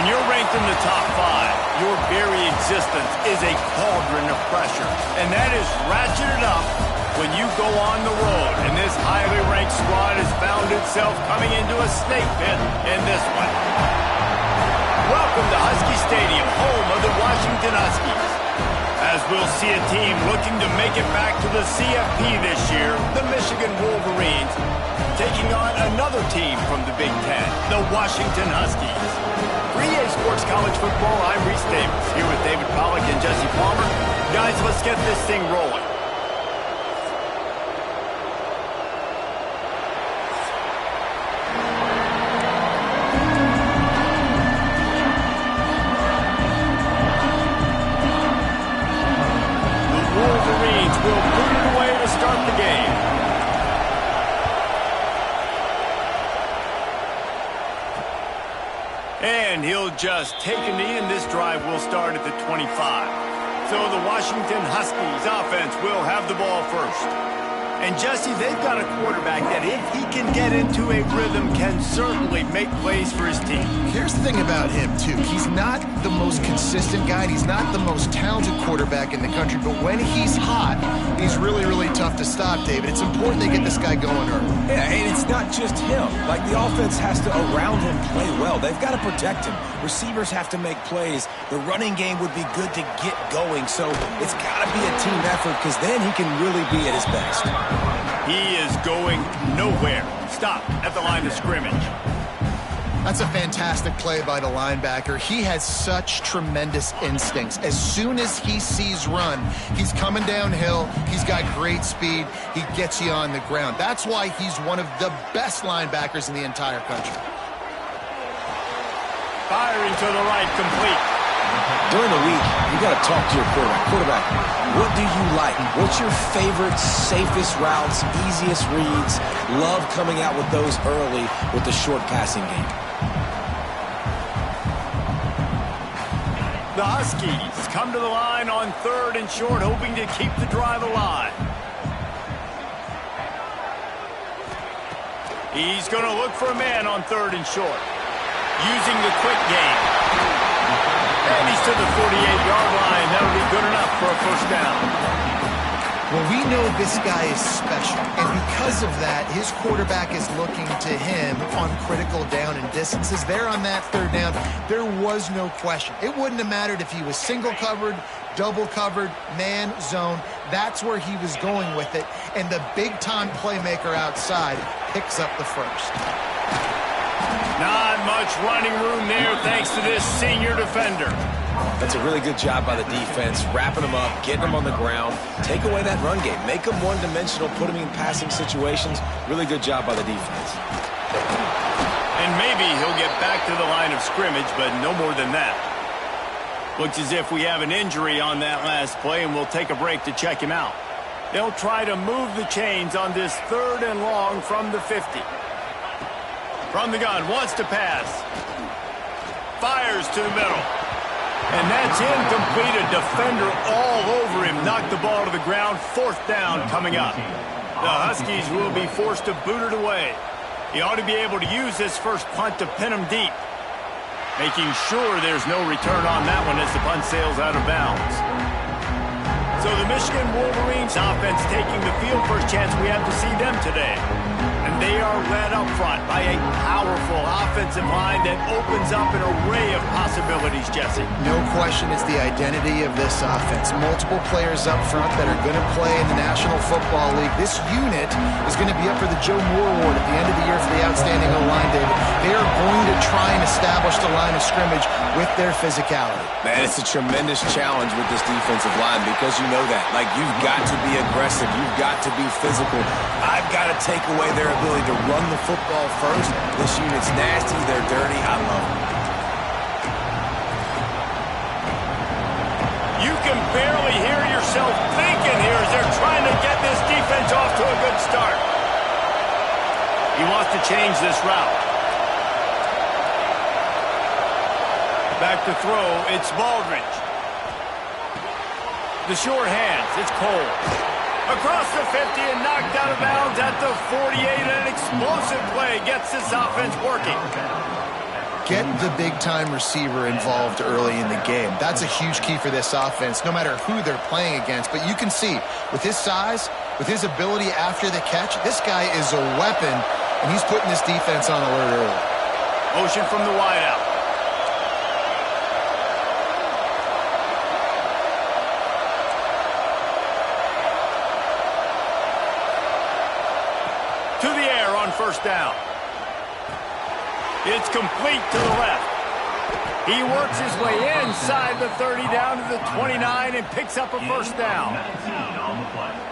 When you're ranked in the top 5, your very existence is a cauldron of pressure. And that is ratcheted up when you go on the road. And this highly ranked squad has found itself coming into a snake pit in this one. Welcome to Husky Stadium, home of the Washington Huskies. As we'll see a team looking to make it back to the CFP this year, the Michigan Wolverines, taking on another team from the Big Ten, the Washington Huskies. For EA Sports College Football, I'm Reese Davis, here with David Pollack and Jesse Palmer. Guys, let's get this thing rolling. Will boot it away to start the game. And he'll just take a knee, and this drive will start at the 25. So the Washington Huskies offense will have the ball first. And Jesse, they've got a quarterback that if he can get into a rhythm can certainly make plays for his team. Here's the thing about him, too. He's not the most consistent guy. He's not the most talented quarterback in the country. But when he's hot, he's really, really tough to stop, David. It's important they get this guy going early. Yeah, and it's not just him. Like, the offense has to, around him, play well. They've got to protect him. Receivers have to make plays. The running game would be good to get going. So it's got to be a team effort because then he can really be at his best. He is going nowhere. Stop at the line of scrimmage. That's a fantastic play by the linebacker. He has such tremendous instincts. As soon as he sees run, he's coming downhill. He's got great speed. He gets you on the ground. That's why he's one of the best linebackers in the entire country. Firing to the right, complete. During the week, you got to talk to your quarterback. What do you like? What's your favorite, safest routes, easiest reads? Love coming out with those early with the short passing game. The Huskies come to the line on 3rd and short, hoping to keep the drive alive. He's going to look for a man on 3rd and short, using the quick game. And he's to the 48-yard line. That'll be good enough for a first down. Well, we know this guy is special, and because of that, his quarterback is looking to him on critical down and distances. There on that 3rd down, there was no question. It wouldn't have mattered if he was single covered, double covered, man, zone. That's where he was going with it, and the big-time playmaker outside picks up the first. Not much running room there thanks to this senior defender. That's a really good job by the defense, wrapping them up, getting them on the ground, take away that run game, make them one-dimensional, put them in passing situations. Really good job by the defense. And maybe he'll get back to the line of scrimmage, but no more than that. Looks as if we have an injury on that last play, and we'll take a break to check him out. They'll try to move the chains on this 3rd and long from the 50. From the gun, wants to pass. Fires to the middle. And that's incomplete. A defender all over him. Knocked the ball to the ground. 4th down coming up. The Huskies will be forced to boot it away. He ought to be able to use this first punt to pin him deep. Making sure there's no return on that one as the punt sails out of bounds. So the Michigan Wolverines offense taking the field. First chance we have to see them today. And they are led up front by a powerful offensive line that opens up an array of possibilities, Jesse. No question it's the identity of this offense. Multiple players up front that are going to play in the National Football League. This unit is going to be up for the Joe Moore Award at the end of the year for the outstanding O-line, David. They are going to try and establish the line of scrimmage with their physicality. Man, it's a tremendous challenge with this defensive line because you know that. Like, you've got to be aggressive. You've got to be physical. I've got to take away their ability to run the football first. This unit's nasty. They're dirty. I love them. You can barely hear yourself thinking here as they're trying to get this defense off to a good start. He wants to change this route. Back to throw, it's Baldridge. The short hands, it's Cole. Across the 50 and knocked out of bounds at the 48. An explosive play gets this offense working. Get the big-time receiver involved early in the game. That's a huge key for this offense, no matter who they're playing against. But you can see, with his size, with his ability after the catch, this guy is a weapon, and he's putting this defense on alert early. Motion from the wideout. To the air on first down. It's complete to the left. He works his way inside the 30 down to the 29 and picks up a first down.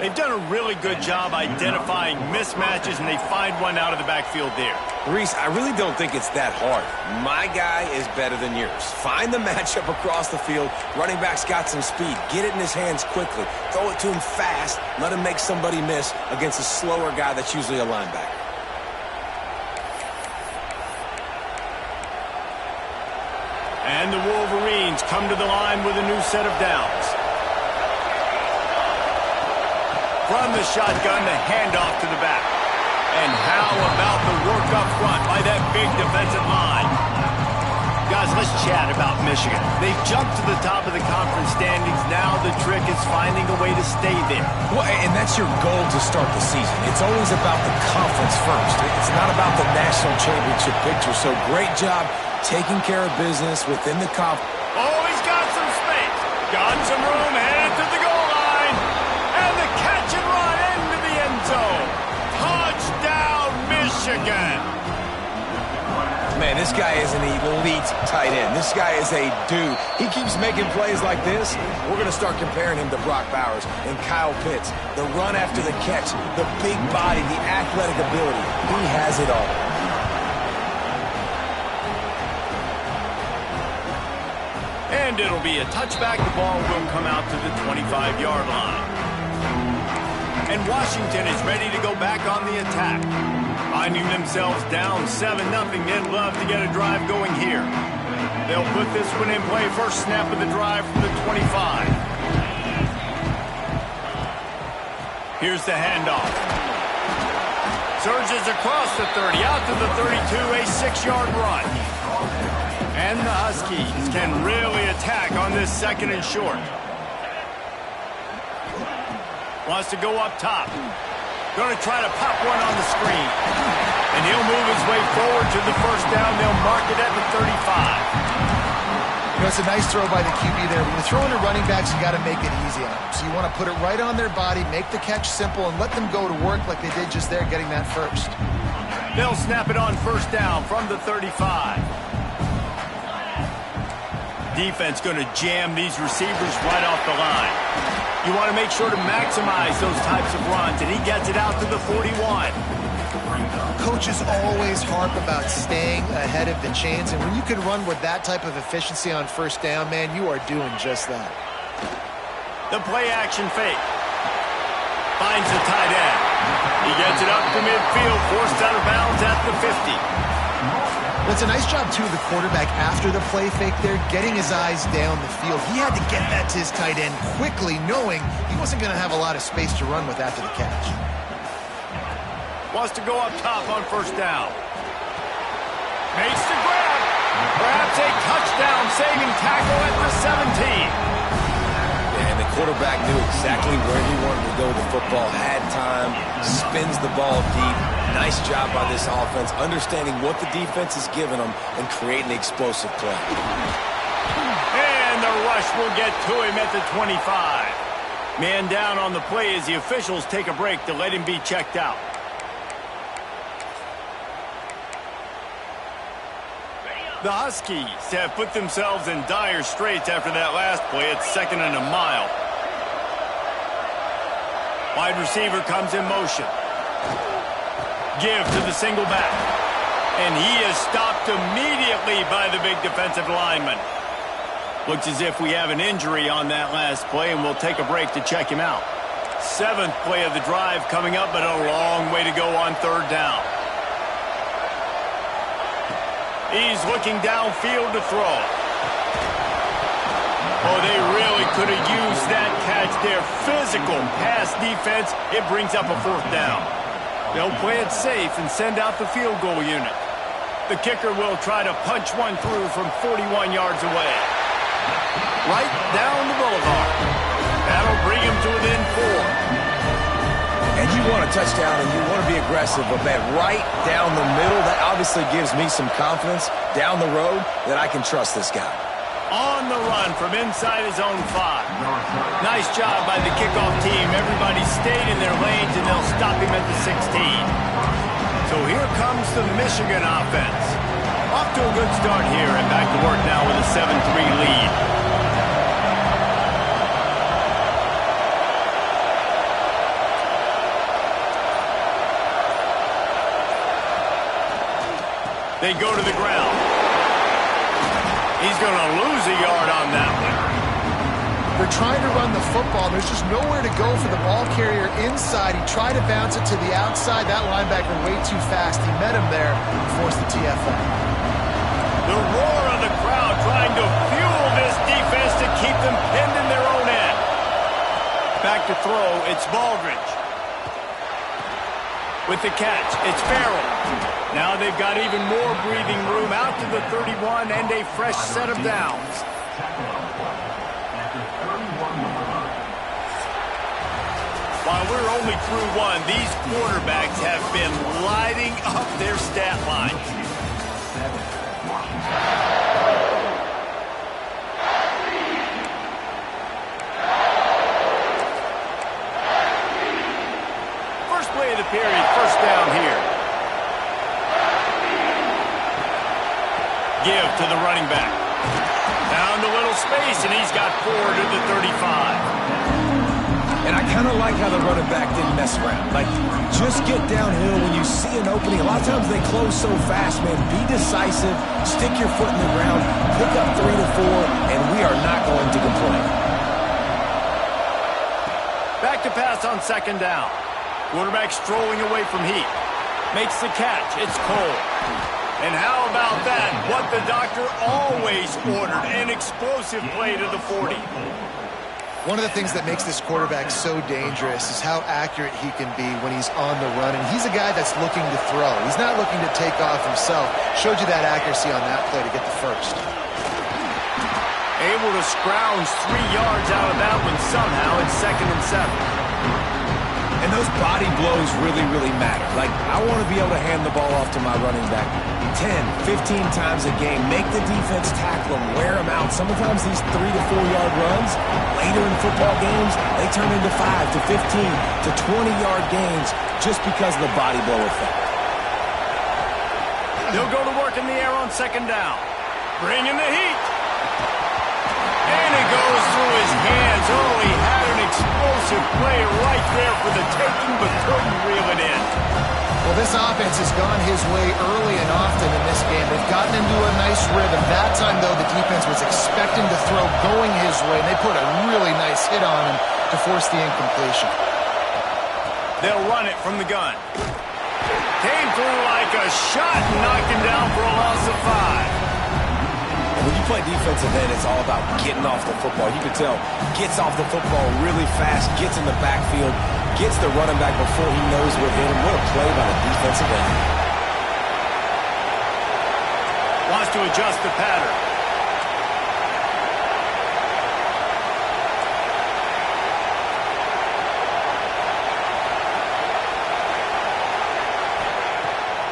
They've done a really good job identifying mismatches, and they find one out of the backfield there. Reese, I really don't think it's that hard. My guy is better than yours. Find the matchup across the field. Running back's got some speed. Get it in his hands quickly. Throw it to him fast. Let him make somebody miss against a slower guy that's usually a linebacker. And the Wolverines come to the line with a new set of downs. From the shotgun, the handoff to the back. And how about the work up front by that big defensive line? Guys, let's chat about Michigan. They've jumped to the top of the conference standings. Now the trick is finding a way to stay there. Well, and that's your goal to start the season. It's always about the conference first. It's not about the national championship picture. So great job taking care of business within the conference. Oh, he's got some space. Got some room, headed to the goal line. And the catch and run into the end zone. Touchdown, Michigan. Man, this guy is an elite tight end. This guy is a dude. He keeps making plays like this. We're going to start comparing him to Brock Bowers and Kyle Pitts. The run after the catch, the big body, the athletic ability. He has it all. And it'll be a touchback. The ball will come out to the 25-yard line. And Washington is ready to go back on the attack. Finding themselves down 7-0, they'd love to get a drive going here. They'll put this one in play. First snap of the drive from the 25. Here's the handoff. Surges across the 30, out to the 32, a 6-yard run. And the Huskies can really attack on this second and short. Wants to go up top. Going to try to pop one on the screen. And he'll move his way forward to the first down. They'll mark it at the 35. You know, it's a nice throw by the QB there. When you're throwing to running backs, you got to make it easy on them. So you want to put it right on their body, make the catch simple, and let them go to work like they did just there, getting that first. They'll snap it on first down from the 35. Defense going to jam these receivers right off the line. You want to make sure to maximize those types of runs, and he gets it out to the 41. Coaches always harp about staying ahead of the chains, and when you can run with that type of efficiency on first down, man, you are doing just that. The play-action fake. Finds the tight end. He gets it up to midfield, forced out of bounds at the 50. It's a nice job, too, of the quarterback after the play fake there, getting his eyes down the field. He had to get that to his tight end quickly, knowing he wasn't going to have a lot of space to run with after the catch. Wants to go up top on first down. Makes the grab. Perhaps a touchdown-saving tackle at the 17. And the quarterback knew exactly where he wanted to go with the football, had time, spins the ball deep. Nice job by this offense, understanding what the defense is giving them and creating explosive play. And the rush will get to him at the 25. Man down on the play as the officials take a break to let him be checked out. The Huskies have put themselves in dire straits after that last play. It's 2nd and a mile. Wide receiver comes in motion. Give to the single back. And he is stopped immediately by the big defensive lineman. Looks as if we have an injury on that last play, and we'll take a break to check him out. 7th play of the drive coming up, but a long way to go on third down. He's looking downfield to throw. Oh, they really could have used that catch there. Physical pass defense. It brings up a 4th down. They'll play it safe and send out the field goal unit. The kicker will try to punch one through from 41 yards away. Right down the boulevard. That'll bring him to within 4. And you want a touchdown and you want to be aggressive, but man, right down the middle, that obviously gives me some confidence down the road that I can trust this guy. On the run from inside his own 5. Nice job by the kickoff team. Everybody stayed in their lanes, and they'll stop him at the 16. So here comes the Michigan offense. Off to a good start here, and back to work now with a 7-3 lead. They go to the ground. He's going to lose a yard on that one. They're trying to run the football. There's just nowhere to go for the ball carrier inside. He tried to bounce it to the outside. That linebacker way too fast. He met him there and forced the TFL. The roar of the crowd trying to fuel this defense to keep them pinned in their own end. Back to throw, it's Baldridge. With the catch, it's Farrell. Now they've got even more breathing room out to the 31 and a fresh set of downs. While we're only through one, these quarterbacks have been lighting up their stat line. First play of the period, first down here. Give to the running back. Down to little space, and he's got 4 to the 35. And I kind of like how the running back didn't mess around. Like, just get downhill when you see an opening. A lot of times they close so fast, man. Be decisive, stick your foot in the ground, pick up 3 to 4, and we are not going to complain. Back to pass on second down. Quarterback strolling away from heat. Makes the catch. It's Cole. And how about that? What the doctor always ordered, an explosive play to the 40. One of the things that makes this quarterback so dangerous is how accurate he can be when he's on the run. And he's a guy that's looking to throw. He's not looking to take off himself. Showed you that accuracy on that play to get the first. Able to scrounge 3 yards out of that one somehow. It's 2nd and 7. And those body blows really, really matter. Like, I want to be able to hand the ball off to my running back 10, 15 times a game. Make the defense tackle him, wear him out. Sometimes these 3 to 4 yard runs, later in football games, they turn into 5 to 15 to 20-yard games just because of the body blow effect. He'll go to work in the air on second down. Bringing the heat. And it goes through his hands. Oh, he had an explosive play right there for the taking, but couldn't reel it in. Well, this offense has gone his way early and often in this game. They've gotten into a nice rhythm. That time, though, the defense was expecting to throw going his way, and they put a really nice hit on him to force the incompletion. They'll run it from the gun. Came through like a shot and knocked him down for a loss of 5. When you play defensive end, it's all about getting off the football. You can tell, gets off the football really fast, gets in the backfield, gets the running back before he knows we're hit him. What a play by the defensive end. Wants to adjust the pattern.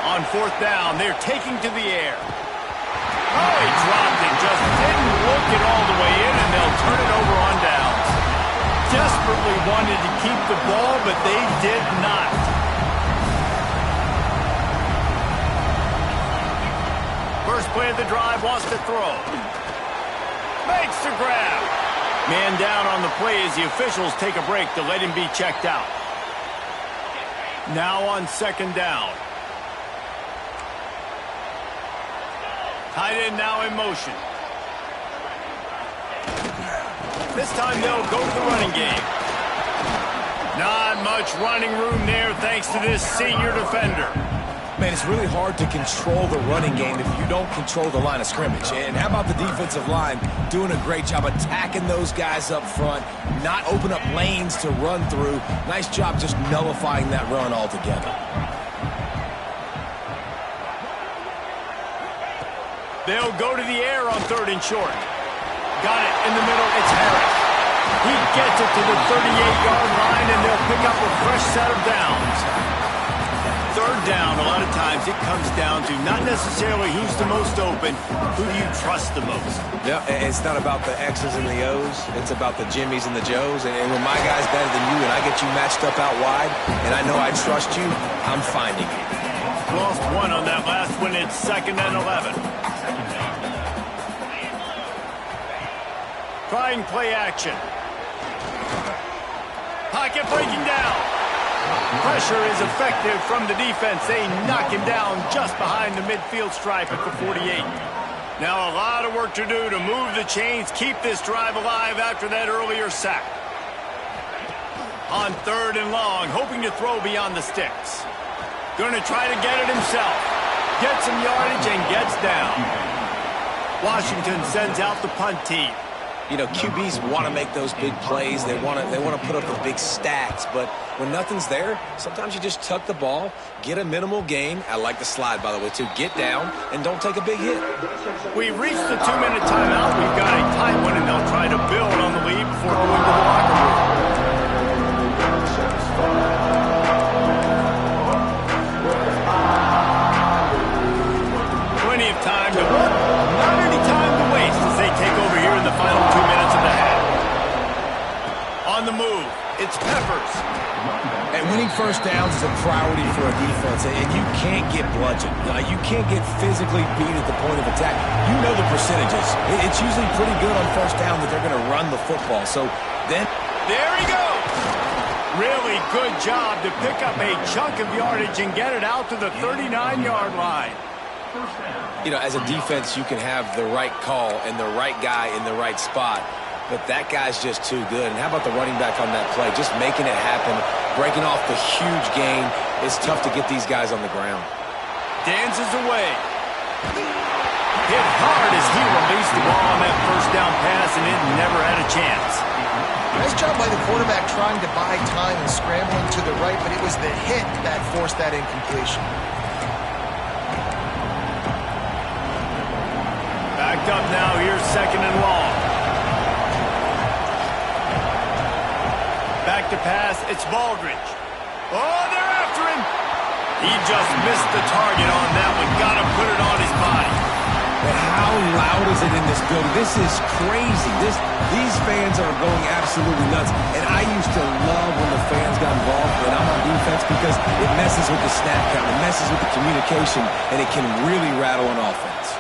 On fourth down, they're taking to the air. Oh, he dropped it. Just didn't look it all the way in, and they'll turn it over on downs. Desperately wanted to keep the ball, but they did not. First play of the drive, wants to throw. Makes the grab. Man down on the play as the officials take a break to let him be checked out. Now on second down. Tight end now in motion. This time they'll go to the running game. Not much running room there thanks to this senior defender. Man, it's really hard to control the running game if you don't control the line of scrimmage. And how about the defensive line doing a great job attacking those guys up front, not open up lanes to run through. Nice job just nullifying that run altogether. They'll go to the air on 3rd and short. Got it in the middle. It's Harris. He gets it to the 38-yard line, and they'll pick up a fresh set of downs. 3rd down, a lot of times it comes down to not necessarily who's the most open, who do you trust the most. Yeah, it's not about the X's and the O's. It's about the Jimmies and the Joes. And when my guy's better than you and I get you matched up out wide, and I know I trust you, I'm finding you. Lost one on that last one. It's 2nd and 11. Trying play action. Pocket breaking down. Pressure is effective from the defense. They knock him down just behind the midfield stripe at the 48. Now a lot of work to do to move the chains, keep this drive alive after that earlier sack. On 3rd and long, hoping to throw beyond the sticks. Going to try to get it himself. Gets some yardage and gets down. Washington sends out the punt team. You know, QBs want to make those big plays. They want to put up the big stats. But when nothing's there, sometimes you just tuck the ball, get a minimal gain. I like the slide, by the way, too. Get down and don't take a big hit. We've reached the 2-minute timeout. We've got a tight one, and they'll try to build on the lead before going to the locker room. Plenty of time to work. Not any time to waste as they take over here in the final 2 minutes of the half. On the move, it's Peppers. And winning first downs is a priority for a defense, and you can't get bludgeoned. You can't get physically beat at the point of attack. You know the percentages. It's usually pretty good on first down that they're going to run the football. So then... There he goes. Really good job to pick up a chunk of yardage and get it out to the 39-yard line. You know, as a defense, you can have the right call and the right guy in the right spot, but that guy's just too good. And how about the running back on that play? Just making it happen, breaking off the huge gain. It's tough to get these guys on the ground. Dances away. Hit hard as he released the ball on that first down pass, and it never had a chance. Nice job by the quarterback trying to buy time and scrambling to the right, but it was the hit that forced that incompletion. Backed up now, here's 2nd and long. Back to pass, it's Baldridge. Oh, they're after him. He just missed the target on that one. Got to put it on his body. But how loud is it in this building? This is crazy. These fans are going absolutely nuts. And I used to love when the fans got involved when I'm on defense because it messes with the snap count, it messes with the communication, and it can really rattle an offense.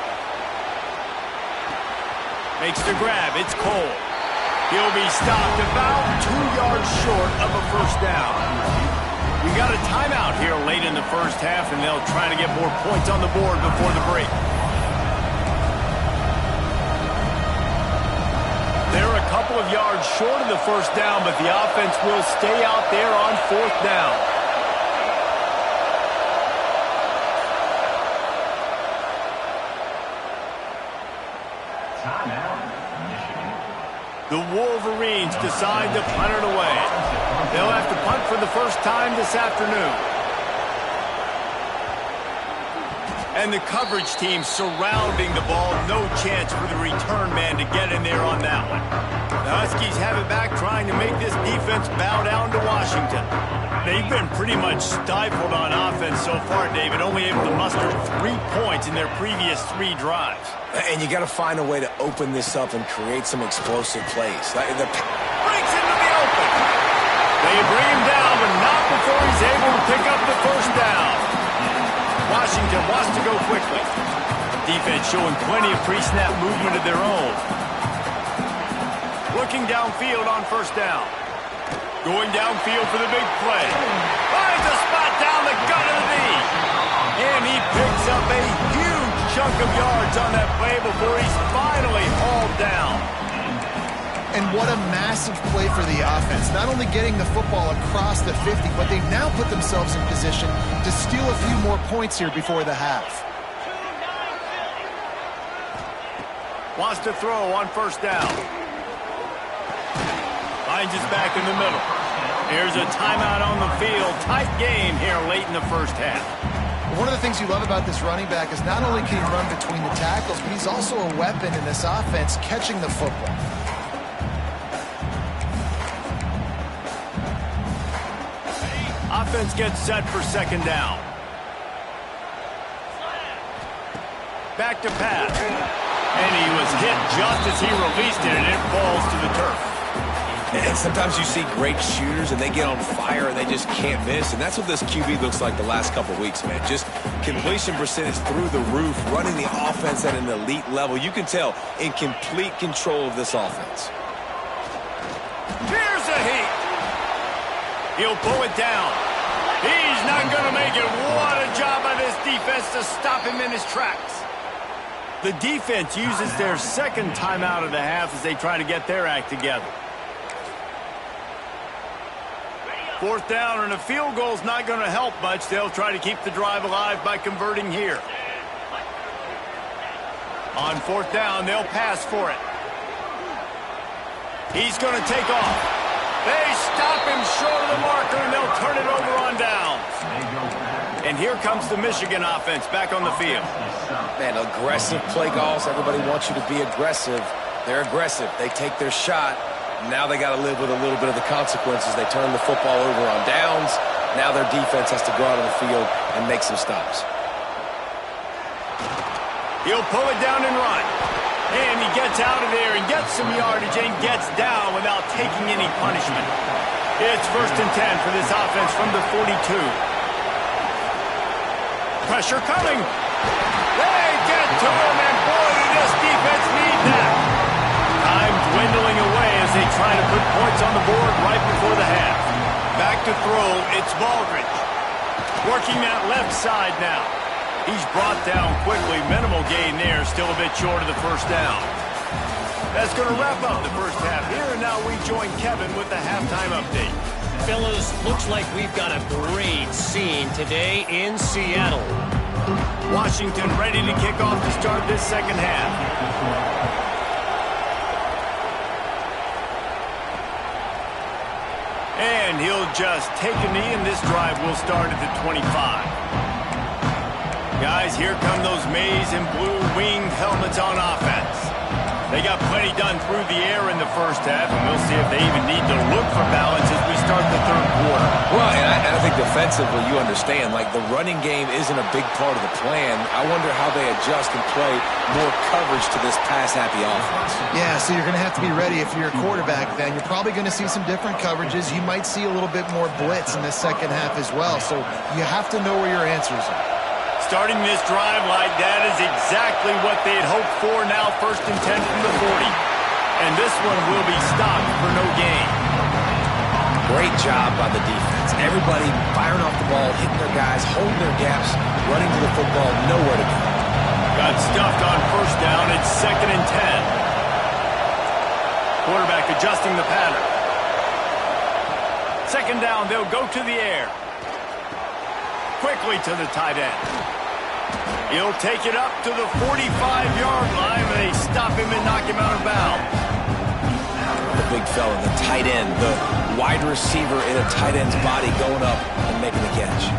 Makes the grab. It's Cole. He'll be stopped about 2 yards short of a first down. We got a timeout here late in the first half, and they'll try to get more points on the board before the break. They're a couple of yards short of the first down, but the offense will stay out there on 4th down. The Wolverines decide to punt it away. They'll have to punt for the first time this afternoon. And the coverage team surrounding the ball. No chance for the return man to get in there on that one. The Huskies have it back, trying to make this defense bow down to Washington. They've been pretty much stifled on offense so far, David, only able to muster 3 points in their previous 3 drives. And you got to find a way to open this up and create some explosive plays. Breaks into the open. They bring him down, but not before he's able to pick up the first down. Washington wants to go quickly. Defense showing plenty of pre-snap movement of their own. Looking downfield on first down. Going downfield for the big play. Finds a spot down the gut of the knee. And he picks up a huge chunk of yards on that play before he's finally hauled down. And what a massive play for the offense. Not only getting the football across the 50, but they've now put themselves in position to steal a few more points here before the half. Wants to throw on first down. Finds his back in the middle. Here's a timeout on the field. Tight game here late in the first half. One of the things you love about this running back is not only can he run between the tackles, but he's also a weapon in this offense catching the football. Offense gets set for second down. Back to pass. And he was hit just as he released it, and it falls to the turf. And sometimes you see great shooters, and they get on fire, and they just can't miss. And that's what this QB looks like the last couple of weeks, man. Just completion percentage through the roof, running the offense at an elite level. You can tell in complete control of this offense. Here's a heat. He'll pull it down. He's not going to make it. What a job by this defense to stop him in his tracks. The defense uses their second timeout of the half as they try to get their act together. Fourth down, and a field goal's not going to help much. They'll try to keep the drive alive by converting here. On fourth down, they'll pass for it. He's going to take off. They stop him short of the marker, and they'll turn it over on downs. And here comes the Michigan offense back on the field. Man, aggressive play calls. Everybody wants you to be aggressive. They're aggressive. They take their shot. Now they got to live with a little bit of the consequences. They turn the football over on downs. Now their defense has to go out on the field and make some stops. He'll pull it down and run. And he gets out of there and gets some yardage and gets down without taking any punishment. It's 1st and 10 for this offense from the 42. Pressure coming. They get to him, and boy, did this defense need that. Time dwindling away as they try to put points on the board right before the half. Back to throw, it's Baldridge. Working that left side now. He's brought down quickly. Minimal gain there, still a bit short of the first down. That's going to wrap up the first half here, and now we join Kevin with the halftime update. Fellas, looks like we've got a great scene today in Seattle. Washington ready to kick off to start this second half. And he'll just take a knee, and this drive will start at the 25. Guys, here come those maize and blue winged helmets on offense. They got plenty done through the air in the first half, and we'll see if they even need to look for balance as we start the third quarter. Well, and I think defensively, you understand, like the running game isn't a big part of the plan. I wonder how they adjust and play more coverage to this pass-happy offense. Yeah, so you're going to have to be ready if you're a quarterback then. You're probably going to see some different coverages. You might see a little bit more blitz in the second half as well, so you have to know where your answers are. Starting this drive like that is exactly what they had hoped for. Now 1st and 10 from the 40. And this one will be stopped for no gain. Great job by the defense. Everybody firing off the ball, hitting their guys, holding their gaps, running to the football, nowhere to go. Got stuffed on first down. It's 2nd and 10. Quarterback adjusting the pattern. Second down, they'll go to the air. Quickly to the tight end. He'll take it up to the 45-yard line, and they stop him and knock him out of bounds. The big fella, the tight end, the wide receiver in a tight end's body going up and making the catch.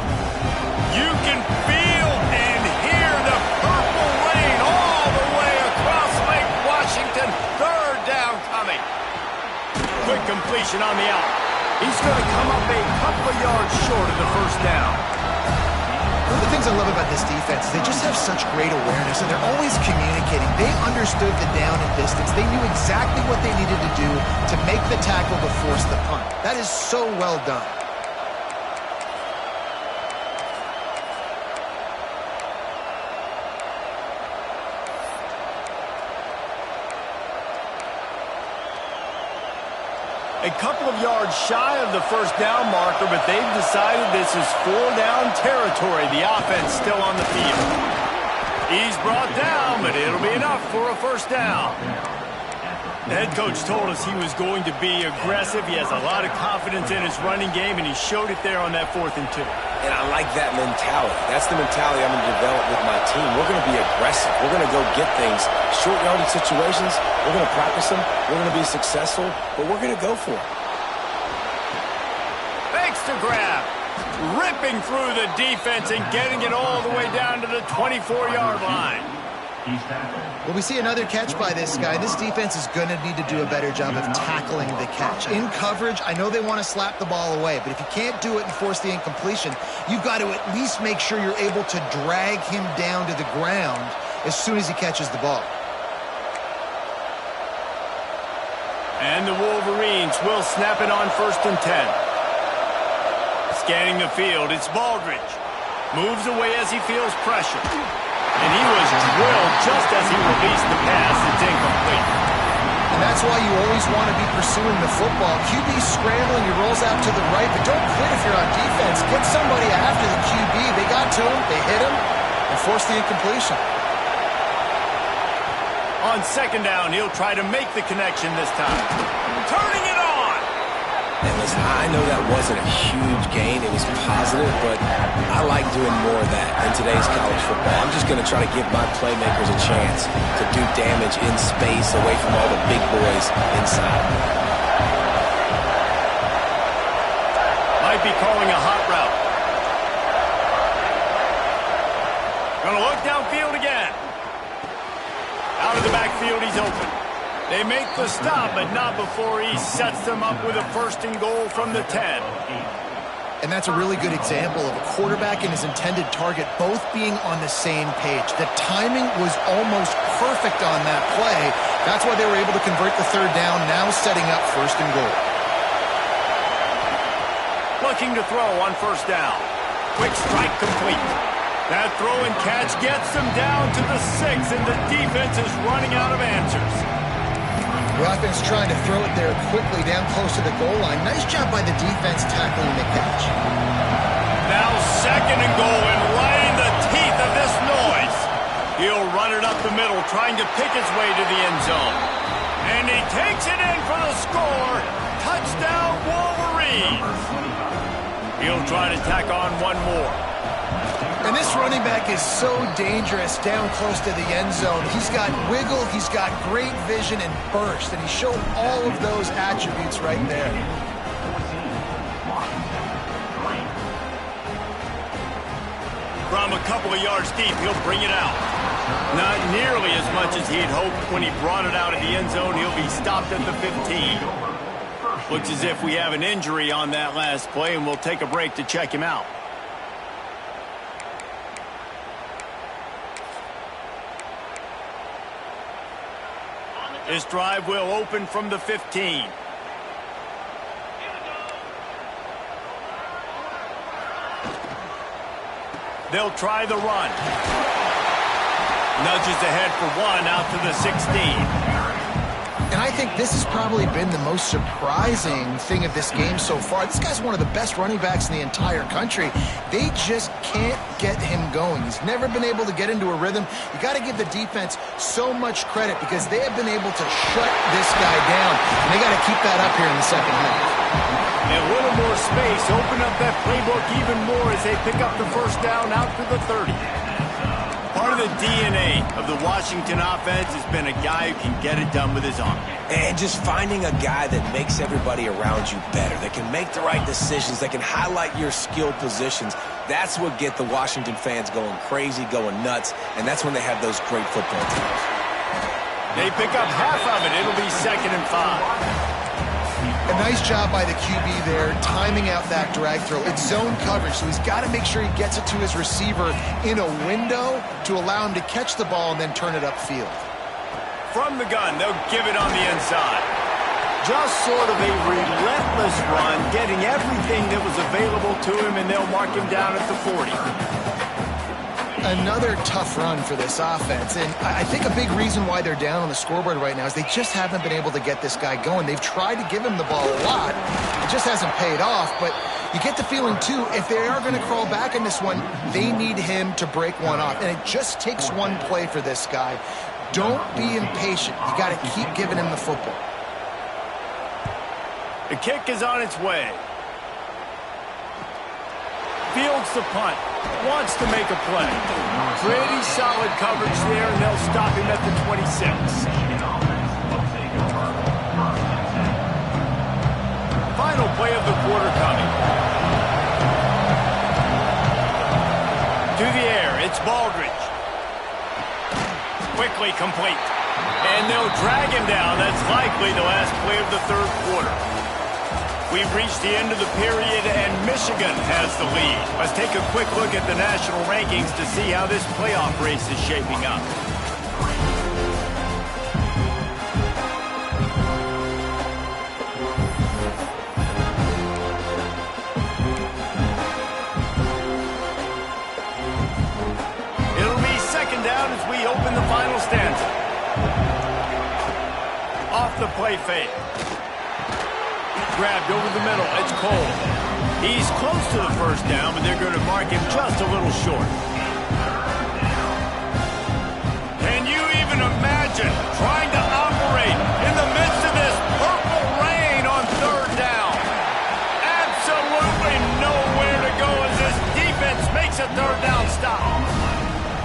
You can feel and hear the purple rain all the way across Lake Washington. Third down coming. Quick completion on the out. He's going to come up a couple of yards short of the first down. One of the things I love about this defense is they just have such great awareness, and they're always communicating. They understood the down and distance. They knew exactly what they needed to do to make the tackle to force the punt. That is so well done. A couple of yards shy of the first down marker, but they've decided this is 4-down territory. The offense still on the field. He's brought down, but it'll be enough for a first down. The head coach told us he was going to be aggressive. He has a lot of confidence in his running game, and he showed it there on that 4th and 2. And I like that mentality. That's the mentality I'm going to develop with my team. We're going to be aggressive. We're going to go get things. Short yardage situations, we're going to practice them. We're going to be successful, but we're going to go for it. Fakes to grab. ripping through the defense and getting it all the way down to the 24-yard line. Well, we see another catch by this guy. This defense is going to need to do a better job of tackling the catch. In coverage, I know they want to slap the ball away, but if you can't do it and force the incompletion, you've got to at least make sure you're able to drag him down to the ground as soon as he catches the ball. And the Wolverines will snap it on 1st and 10. Scanning the field, it's Baldridge. Moves away as he feels pressure. And he was drilled just as he released the pass. It's incomplete. And that's why you always want to be pursuing the football. QB's scrambling, he rolls out to the right, but don't quit if you're on defense. Get somebody after the QB. They got to him, they hit him, and forced the incompletion. On 2nd down, he'll try to make the connection this time. Turning it on! And listen, I know that wasn't a huge gain. It was positive, but I like doing more of that in today's college football. I'm just going to try to give my playmakers a chance to do damage in space away from all the big boys inside. Might be calling a hot route. Gonna look downfield again. Out of the backfield, he's open. They make the stop, but not before he sets them up with a 1st and goal from the 10. And that's a really good example of a quarterback and his intended target both being on the same page. The timing was almost perfect on that play. That's why they were able to convert the 3rd down, now setting up 1st and goal. Looking to throw on 1st down. Quick strike complete. That throw and catch gets them down to the 6, and the defense is running out of answers. The offense trying to throw it there quickly down close to the goal line. Nice job by the defense tackling the catch. Now 2nd and goal, and right in the teeth of this noise. He'll run it up the middle, trying to pick his way to the end zone. And he takes it in for the score. Touchdown, Wolverines. He'll try to tack on one more. And this running back is so dangerous down close to the end zone. He's got wiggle, he's got great vision and burst, and he showed all of those attributes right there. From a couple of yards deep, he'll bring it out. Not nearly as much as he'd hoped when he brought it out of the end zone. He'll be stopped at the 15. Looks as if we have an injury on that last play, and we'll take a break to check him out. This drive will open from the 15. They'll try the run. Nudges ahead for 1 out to the 16. And I think this has probably been the most surprising thing of this game so far. This guy's one of the best running backs in the entire country. They just can't get him going. He's never been able to get into a rhythm. You got to give the defense so much credit because they have been able to shut this guy down. And they got to keep that up here in the 2nd half. A little more space, open up that playbook even more as they pick up the 1st down out to the 30. Part of the DNA of the Washington offense has been a guy who can get it done with his arm. And just finding a guy that makes everybody around you better, that can make the right decisions, that can highlight your skill positions. That's what get the Washington fans going crazy, going nuts, and that's when they have those great football teams. They pick up half of it. It'll be 2nd and 5. A nice job by the QB there, timing out that drag throw. It's zone coverage, so he's got to make sure he gets it to his receiver in a window to allow him to catch the ball and then turn it upfield. From the gun, they'll give it on the inside. Just sort of a relentless run, getting everything that was available to him, and they'll mark him down at the 40. Another tough run for this offense, and I think a big reason why they're down on the scoreboard right now is they just haven't been able to get this guy going. They've tried to give him the ball a lot. It just hasn't paid off, but you get the feeling, too, if they are going to crawl back in this one, they need him to break one off, and it just takes one play for this guy. Don't be impatient. You got to keep giving him the football. The kick is on its way. Fields the punt. Wants to make a play. Pretty solid coverage there, and they'll stop him at the 26. Final play of the quarter coming. quickly complete. And they'll drag him down. That's likely the last play of the third quarter. We've reached the end of the period, and Michigan has the lead. Let's take a quick look at the national rankings to see how this playoff race is shaping up. It'll be second down as we open the final stanza. Off the play fake. Grabbed over the middle. It's Cole. He's close to the first down, but they're going to mark him just a little short. Can you even imagine trying to operate in the midst of this purple rain on third down? Absolutely nowhere to go as this defense makes a third down stop.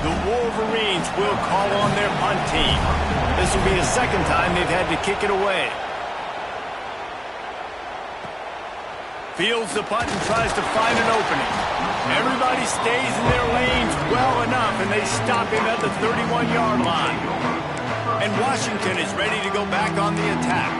The Wolverines will call on their punt team. This will be the second time they've had to kick it away. Fields the punt and tries to find an opening. Everybody stays in their lanes well enough, and they stop him at the 31-yard line. And Washington is ready to go back on the attack.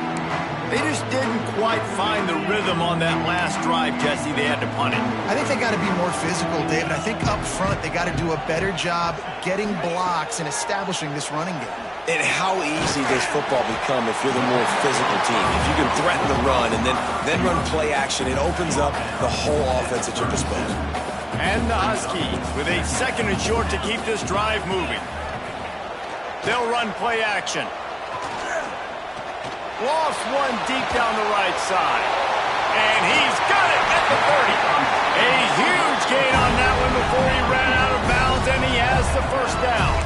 They just didn't quite find the rhythm on that last drive, Jesse. They had to punt it. I think they got to be more physical, David. I think up front they got to do a better job getting blocks and establishing this running game. And how easy does football become if you're the more physical team? If you can threaten the run and then run play action, it opens up the whole offense at your disposal. And the Huskies with a second and short to keep this drive moving. They'll run play action. Lost one deep down the right side. And he's got it at the 30. A huge gain on that one before he ran out of bounds, and he has the first down.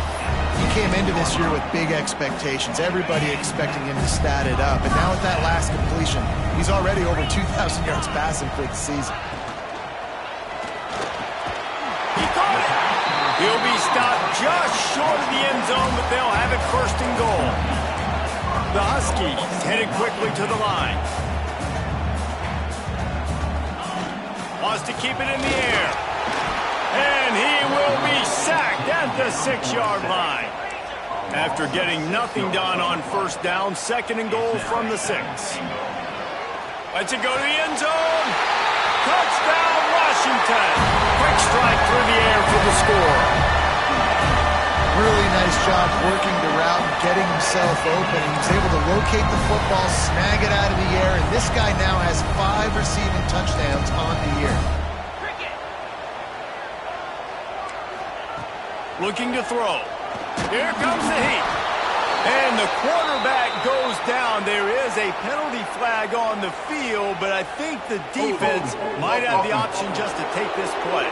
He came into this year with big expectations. Everybody expecting him to stat it up. And now with that last completion, he's already over 2,000 yards passing for the season. He caught it. He'll be stopped just short of the end zone, but they'll have it first and goal. The Huskies headed quickly to the line. Wants to keep it in the air. And he will be sacked at the 6-yard line. After getting nothing done on first down, second and goal from the 6. Lets it go to the end zone. Touchdown, Washington. Quick strike through the air for the score. Really nice job working the route and getting himself open. He was able to locate the football, snag it out of the air, and this guy now has 5 receiving touchdowns on the year. Looking to throw. Here comes the heat. And the quarterback goes down. There is a penalty flag on the field, but I think the defense might have the option just to take this play.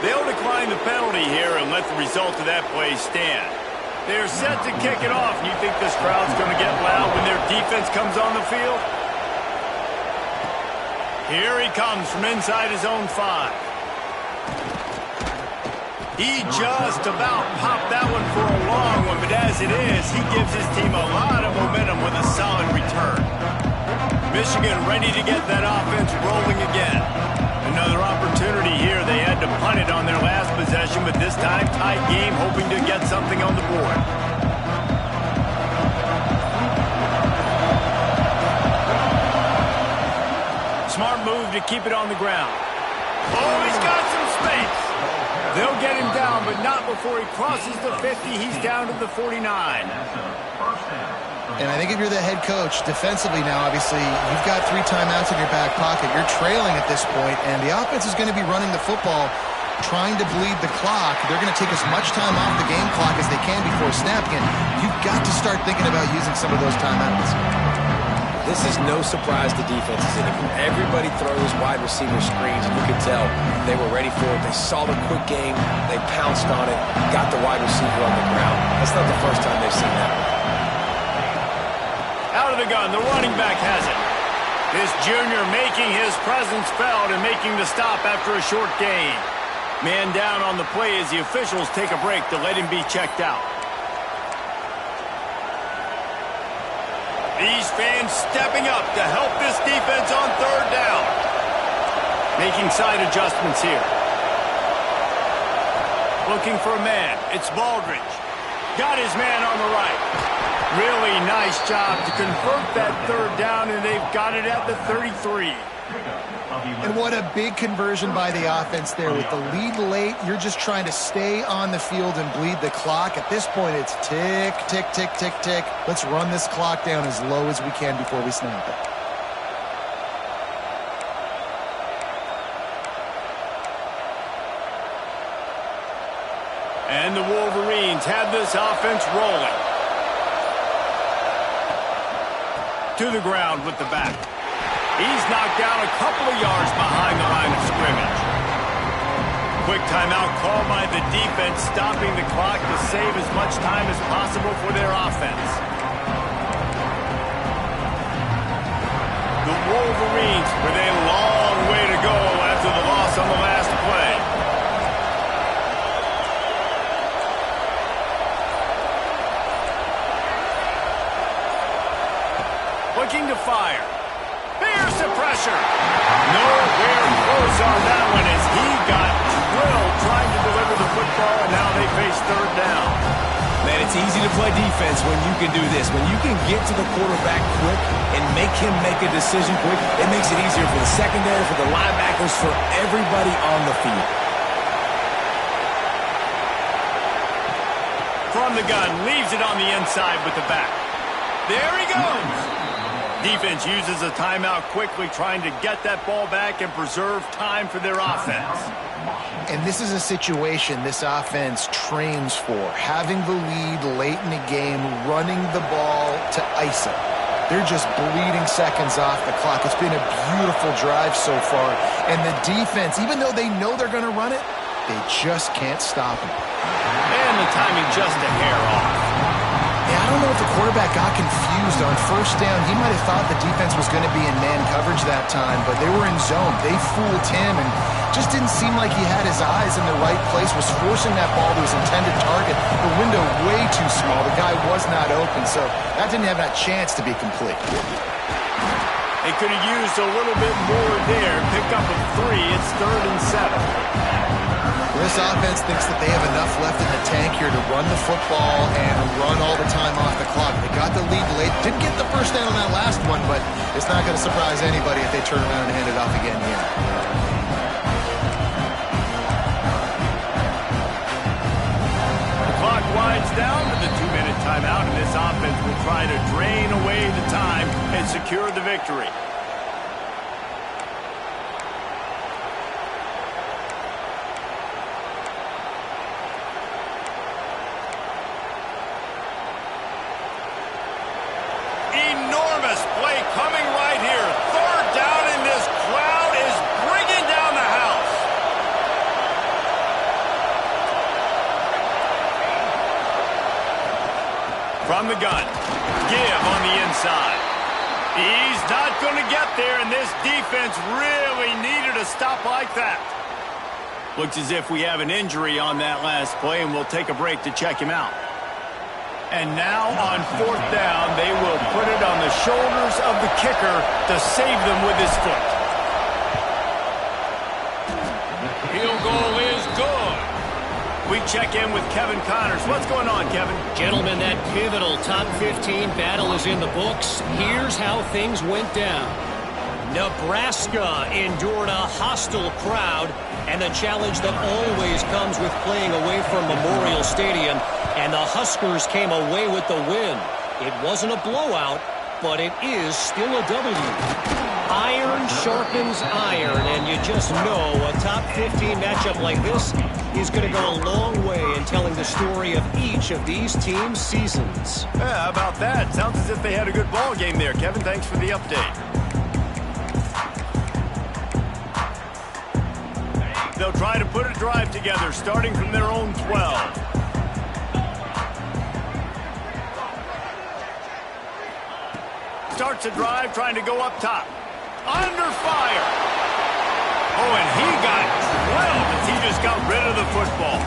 They'll decline the penalty here and let the result of that play stand. They're set to kick it off. You think this crowd's going to get loud when their defense comes on the field? Here he comes from inside his own 5. He just about popped that one for a long one, but as it is, he gives his team a lot of momentum with a solid return. Michigan ready to get that offense rolling again. Another opportunity here. They had to punt it on their last possession, but this time tight game, hoping to get something on the board. Smart move to keep it on the ground. Oh, he's got some space. They'll get him down, but not before he crosses the 50. He's down to the 49. And I think if you're the head coach, defensively now, obviously, you've got 3 timeouts in your back pocket. You're trailing at this point, and the offense is going to be running the football, trying to bleed the clock. They're going to take as much time off the game clock as they can before snapping it. You've got to start thinking about using some of those timeouts. This is no surprise to defenses anymore. Everybody throws wide receiver screens, and you can tell they were ready for it. They saw the quick game. They pounced on it, got the wide receiver on the ground. That's not the first time they've seen that. Out of the gun, the running back has it. This junior making his presence felt and making the stop after a short gain. Man down on the play as the officials take a break to let him be checked out. These fans stepping up to help this defense on third down. Making side adjustments here. Looking for a man. It's Baldridge. Got his man on the right. Really nice job to convert that third down, and they've got it at the 33. And what a big conversion by the offense there. With the lead late, you're just trying to stay on the field and bleed the clock. At this point, it's tick, tick, tick, tick, tick. Let's run this clock down as low as we can before we snap it. And the Wolverines have this offense rolling. To the ground with the back. He's knocked down a couple of yards behind the line of scrimmage. Quick timeout call by the defense, stopping the clock to save as much time as possible for their offense. The Wolverines with a long way to go after the loss on the last play. Looking to fire. Here's the pressure. Nowhere close on that one as he got drilled trying to deliver the football, and now they face third down. Man, it's easy to play defense when you can do this. When you can get to the quarterback quick and make him make a decision quick, it makes it easier for the secondary, for the linebackers, for everybody on the field. From the gun, leaves it on the inside with the back. There he goes. Defense uses a timeout quickly, trying to get that ball back and preserve time for their offense. And this is a situation this offense trains for. Having the lead late in the game, running the ball to ice it. They're just bleeding seconds off the clock. It's been a beautiful drive so far. And the defense, even though they know they're going to run it, they just can't stop them. And the timing just a hair off. Yeah, I don't know if the quarterback got confused on first down. He might have thought the defense was going to be in man coverage that time, but they were in zone. They fooled him and just didn't seem like he had his eyes in the right place, was forcing that ball to his intended target. The window way too small. The guy was not open, so that didn't have that chance to be complete. They could have used a little bit more there. Pick up a 3. It's 3rd and 7. This offense thinks that they have enough left in the tank here to run the football and run all the time off the clock. They got the lead late. Didn't get the first down on that last one, but it's not going to surprise anybody if they turn around and hand it off again here. The clock winds down to the 2-minute timeout, and this offense will try to drain away the time and secure the victory. Enormous play coming right here. 3rd down, and this crowd is bringing down the house. From the gun, give on the inside. He's not going to get there, and this defense really needed a stop like that. Looks as if we have an injury on that last play, and we'll take a break to check him out. And now on 4th down, they will put it on the shoulders of the kicker to save them with his foot. Field goal is good. We check in with Kevin Connors. What's going on, Kevin? Gentlemen, that pivotal top 15 battle is in the books. Here's how things went down. Nebraska endured a hostile crowd and the challenge that always comes with playing away from Memorial Stadium, and the Huskers came away with the win. It wasn't a blowout, but it is still a W. Iron sharpens iron, and you just know a top 15 matchup like this is going to go a long way in telling the story of each of these teams' seasons. Yeah, how about that? Sounds as if they had a good ball game there, Kevin. Thanks for the update. They'll try to put a drive together, starting from their own 12. Starts a drive, trying to go up top. Under fire. Oh, and he got drilled as he just got rid of the football.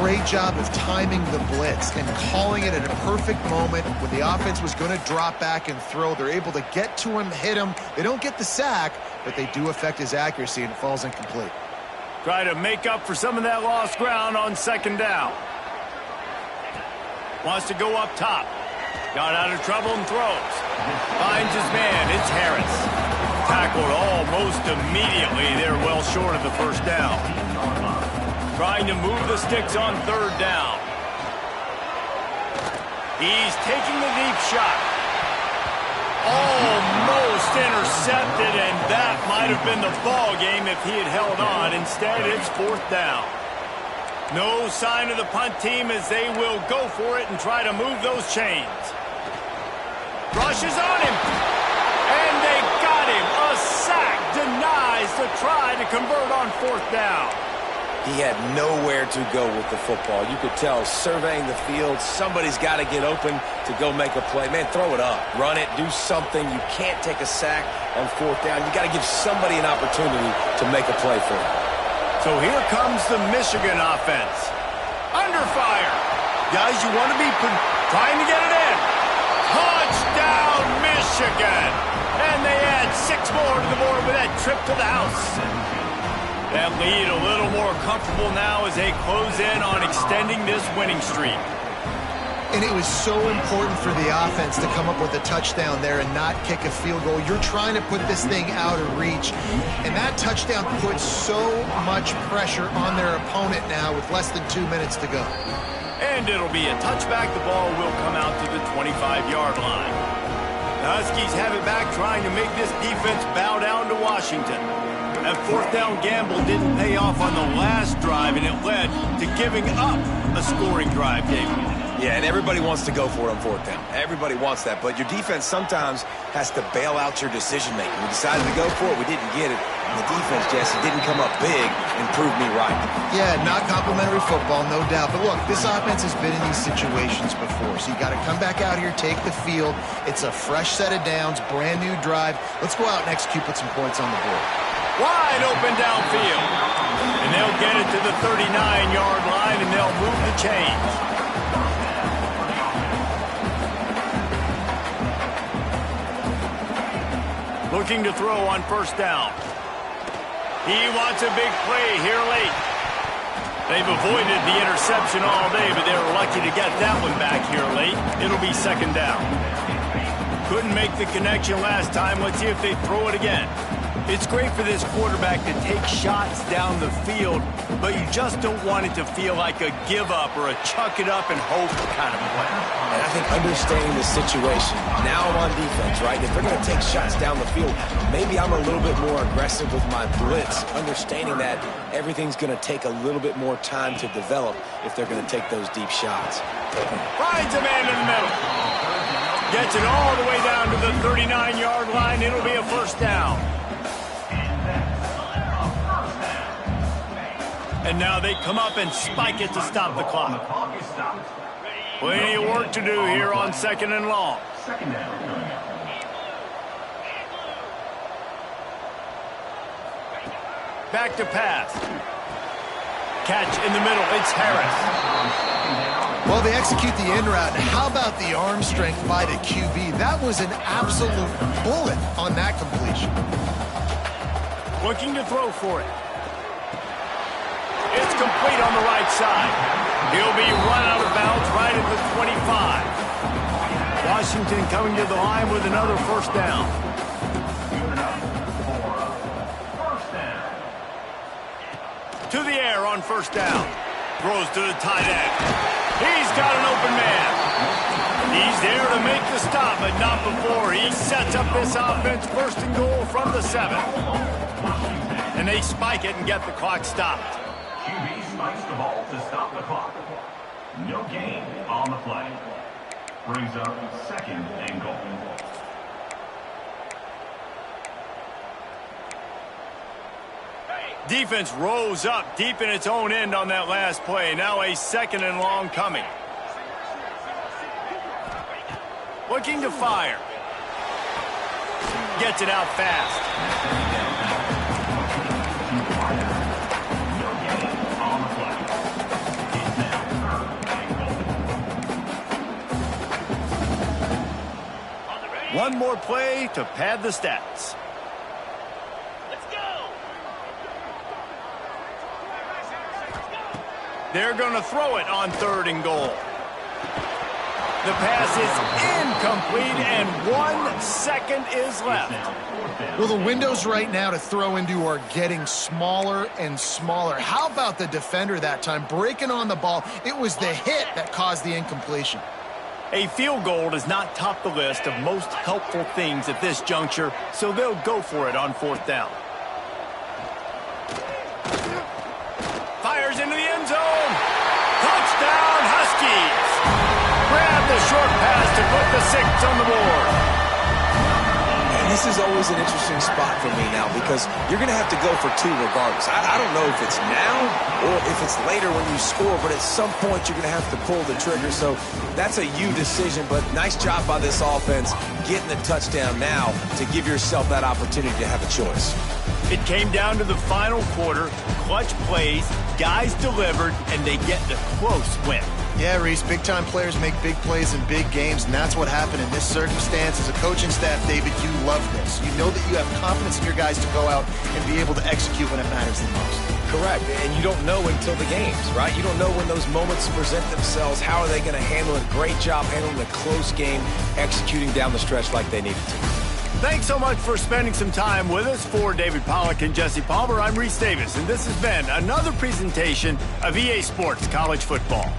Great job of timing the blitz and calling it at a perfect moment when the offense was going to drop back and throw. They're able to get to him, hit him. They don't get the sack, but they do affect his accuracy, and it falls incomplete. Try to make up for some of that lost ground on 2nd down. Wants to go up top. Got out of trouble and throws. Finds his man. It's Harris. Tackled almost immediately. They're well short of the first down. Trying to move the sticks on third down. He's taking the deep shot. Almost intercepted, and that might have been the ball game if he had held on. Instead, it's fourth down. No sign of the punt team as they will go for it and try to move those chains. Rushes on him. And they got him. A sack denies the try to convert on fourth down. He had nowhere to go with the football. You could tell, surveying the field, somebody's got to get open to go make a play. Man, throw it up. Run it. Do something. You can't take a sack on fourth down. You got to give somebody an opportunity to make a play for him. So here comes the Michigan offense. Under fire. Guys, you want to be trying to get it in. Touchdown, Michigan. And they add 6 more to the board with that trip to the house. That lead a little more comfortable now as they close in on extending this winning streak. And it was so important for the offense to come up with a touchdown there and not kick a field goal. You're trying to put this thing out of reach. And that touchdown puts so much pressure on their opponent now with less than 2 minutes to go. And it'll be a touchback. The ball will come out to the 25-yard line. The Huskies have it back, trying to make this defense bow down to Washington. That fourth down gamble didn't pay off on the last drive, and it led to giving up a scoring drive, David. Yeah, and everybody wants to go for it on fourth down. Everybody wants that, but your defense sometimes has to bail out your decision-making. We decided to go for it. We didn't get it. And the defense, Jesse, didn't come up big and prove me right. Yeah, not complimentary football, no doubt. But look, this offense has been in these situations before, so you got to come back out here, take the field. It's a fresh set of downs, brand new drive. Let's go out and execute, put some points on the board. Wide open downfield. And they'll get it to the 39-yard line, and they'll move the chains. Looking to throw on first down. He wants a big play here late. They've avoided the interception all day, but they were lucky to get that one back here late. It'll be second down. Couldn't make the connection last time. Let's see if they throw it again. It's great for this quarterback to take shots down the field, but you just don't want it to feel like a give-up or a chuck-it-up and hope kind of play. And I think understanding the situation, now I'm on defense, right? If they're going to take shots down the field, maybe I'm a little bit more aggressive with my blitz, understanding that everything's going to take a little bit more time to develop if they're going to take those deep shots. Finds a man in the middle. Gets it all the way down to the 39-yard line. It'll be a first down. And now they come up and spike it to stop the clock. Plenty of work to do here on second and long. Back to pass. Catch in the middle. It's Harris. Well, they execute the end route. How about the arm strength by the QB? That was an absolute bullet on that completion. Looking to throw for it. It's complete on the right side. He'll be run out of bounds right at the 25. Washington coming to the line with another first down. To the air on first down. Throws to the tight end. He's got an open man. He's there to make the stop, but not before. He sets up this offense first and goal from the 7. And they spike it and get the clock stopped. QB spikes the ball to stop the clock. No gain on the play. Brings up second and goal. Defense rose up deep in its own end on that last play. Now a second and long coming. Looking to fire. Gets it out fast. One more play to pad the stats. Let's go. They're going to throw it on third and goal. The pass is incomplete, and 1 second is left. Well, the windows right now to throw into are getting smaller and smaller. How about the defender that time breaking on the ball? It was the hit that caused the incompletion. A field goal does not top the list of most helpful things at this juncture, so they'll go for it on 4th down. Fires into the end zone. Touchdown, Huskies. Grab the short pass to put the 6 on the board. And this is always an interesting spot for me now because you're going to have to go for 2 regardless. I don't know if it's now or if it's later when you score, but at some point you're going to have to pull the trigger. So that's a you decision, but nice job by this offense getting the touchdown now to give yourself that opportunity to have a choice. It came down to the final quarter, clutch plays, guys delivered, and they get the close win. Yeah, Reese, big-time players make big plays in big games, and that's what happened in this circumstance. As a coaching staff, David, you love this. You know that you have confidence in your guys to go out and be able to execute when it matters the most. Correct, and you don't know until the games, right? You don't know when those moments present themselves. How are they going to handle it? Great job handling a close game, executing down the stretch like they needed to. Thanks so much for spending some time with us. For David Pollack and Jesse Palmer, I'm Reese Davis, and this has been another presentation of EA Sports College Football.